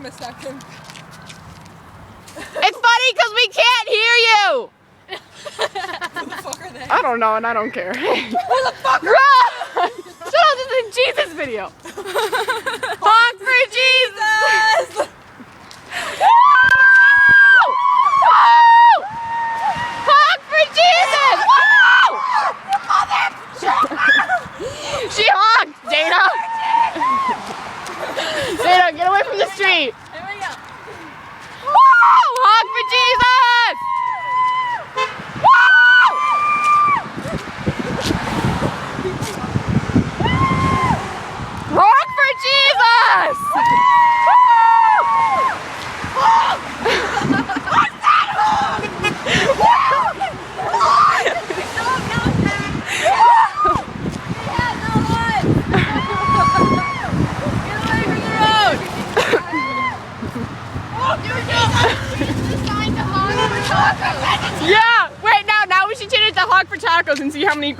him a second. It's funny because we can't hear you. Who the fuck are they? I don't know and I don't care. Who the fuck are Run! Shut up, this is a Jesus video. Honk for Jesus! Woo! Woo! Honk for Jesus! Woo! She honked, Dana. Dana, get away from the street. Here we go. Woo! Honk for Jesus! Woo! Honk for Jesus! Yeah! Wait, now we should change it to honk for tacos and see how many